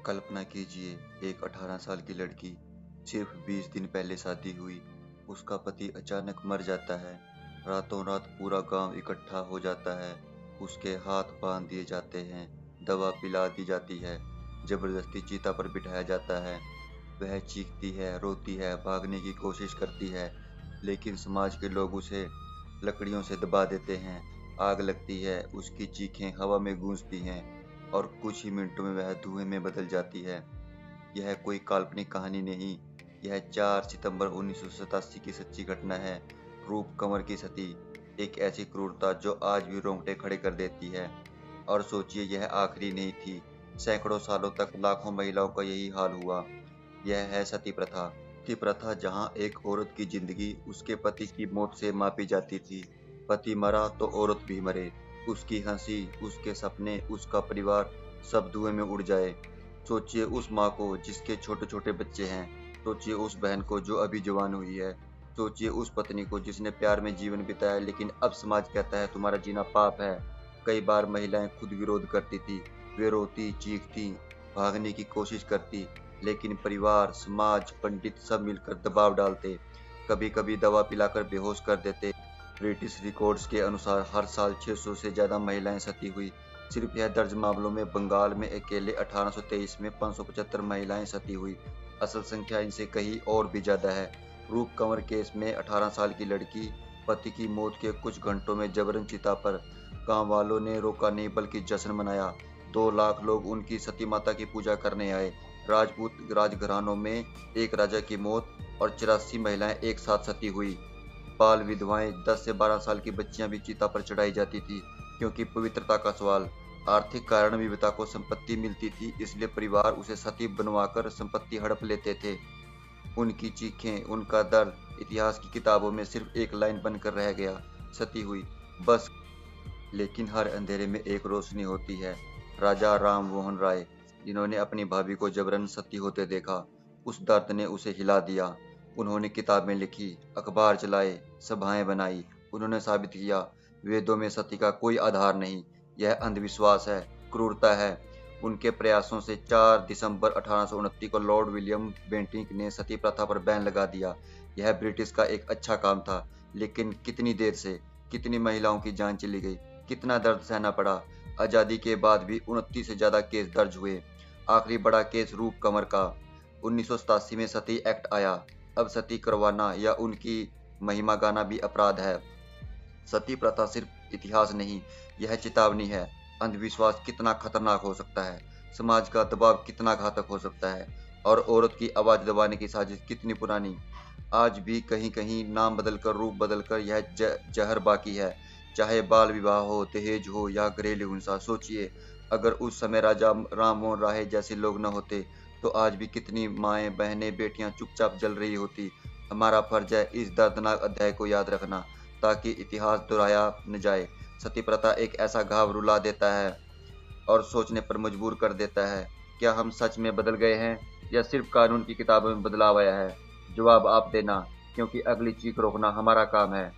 कल्पना कीजिए, एक 18 साल की लड़की, सिर्फ 20 दिन पहले शादी हुई, उसका पति अचानक मर जाता है। रातों रात पूरा गांव इकट्ठा हो जाता है, उसके हाथ बांध दिए जाते हैं, दवा पिला दी जाती है, जबरदस्ती चिता पर बिठाया जाता है। वह चीखती है, रोती है, भागने की कोशिश करती है, लेकिन समाज के लोग उसे लकड़ियों से दबा देते हैं। आग लगती है, उसकी चीखें हवा में गूंजती हैं और कुछ ही मिनटों में वह धुएं में बदल जाती है। यह कोई काल्पनिक कहानी नहीं, यह 4 सितंबर 1987 की सच्ची घटना है। रूप कंवर की सती, एक ऐसी क्रूरता जो आज भी रोंगटे खड़े कर देती है। और सोचिए, यह आखिरी नहीं थी, सैकड़ों सालों तक लाखों महिलाओं का यही हाल हुआ। यह है सती प्रथा। सती प्रथा जहां एक औरत की जिंदगी उसके पति की मौत से मापी जाती थी। पति मरा तो औरत भी मरे, उसकी हंसी, उसके सपने, उसका परिवार सब धुएं में उड़ जाए। सोचिए उस माँ को जिसके छोटे छोटे बच्चे हैं, सोचिए उस बहन को जो अभी जवान हुई है, सोचिए उस पत्नी को जिसने प्यार में जीवन बिताया, लेकिन अब समाज कहता है तुम्हारा जीना पाप है। कई बार महिलाएं खुद विरोध करती थी, वे रोती, चीखती, भागने की कोशिश करती, लेकिन परिवार, समाज, पंडित सब मिलकर दबाव डालते, कभी कभी दवा पिलाकर बेहोश कर देते। ब्रिटिश रिकॉर्ड्स के अनुसार हर साल 600 से ज्यादा महिलाएं सती हुई। सिर्फ यह दर्ज मामलों में बंगाल में अकेले 1823 में 575 महिलाएं सती हुई। असल संख्या इनसे कहीं और भी ज्यादा है। रूप कंवर केस में 18 साल की लड़की, पति की मौत के कुछ घंटों में जबरन चिता पर। गांव वालों ने रोका नहीं बल्कि जश्न मनाया। 2 लाख लोग उनकी सती माता की पूजा करने आए। राजपूत राजघरानों में एक राजा की मौत और 84 महिलाएं एक साथ सती हुई। बाल विधवाएं, 10 से 12 साल की बच्चियां भी चिता पर चढ़ाई जाती थी, क्योंकि पवित्रता का सवाल। आर्थिक कारण विधवा को संपत्ति मिलती थी, इसलिए परिवार उसे सती बनवाकर संपत्ति हड़प लेते थे। उनकी चीखें, उनका दर्द इतिहास की किताबों में सिर्फ एक लाइन बनकर रह गया, सती हुई, बस। लेकिन हर अंधेरे में एक रोशनी होती है। राजा राम मोहन राय, जिन्होंने अपनी भाभी को जबरन सती होते देखा, उस दर्द ने उसे हिला दिया। उन्होंने किताबें लिखी, अखबार चलाए, सभाएं बनाई। उन्होंने साबित किया, वेदों में सती का कोई आधार नहीं, यह अंधविश्वास है, क्रूरता है। उनके प्रयासों से 4 दिसंबर 1829 को लॉर्ड विलियम बेंटिक ने सती प्रथा पर बैन लगा दिया। यह ब्रिटिश का एक अच्छा काम था, लेकिन कितनी देर से, कितनी महिलाओं की जान चली गई, कितना दर्द सहना पड़ा। आज़ादी के बाद भी 29 से ज्यादा केस दर्ज हुए। आखिरी बड़ा केस रूप कंवर का। 1987 में सती एक्ट आया। अब सती करवाना या उनकी महिमा गाना भी अपराध है। सती प्रथा सिर्फ इतिहास नहीं, यह चेतावनी है। अंधविश्वास कितना खतरनाक हो सकता है, समाज का दबाव कितना घातक हो सकता है, और औरत की आवाज दबाने की साजिश कितनी पुरानी। आज भी कहीं कहीं नाम बदलकर, रूप बदलकर यह जहर बाकी है, चाहे बाल विवाह हो, दहेज हो या घरेलू हिंसा। सोचिए, अगर उस समय राजा राम मोहन राय जैसे लोग न होते, तो आज भी कितनी माएं, बहनें, बेटियां चुपचाप जल रही होती। हमारा फर्ज है इस दर्दनाक अध्याय को याद रखना, ताकि इतिहास दोहराया न जाए। सती प्रथा एक ऐसा घाव रुला देता है और सोचने पर मजबूर कर देता है, क्या हम सच में बदल गए हैं या सिर्फ कानून की किताबों में बदलाव आया है? जवाब आप देना, क्योंकि अगली चीख रोकना हमारा काम है।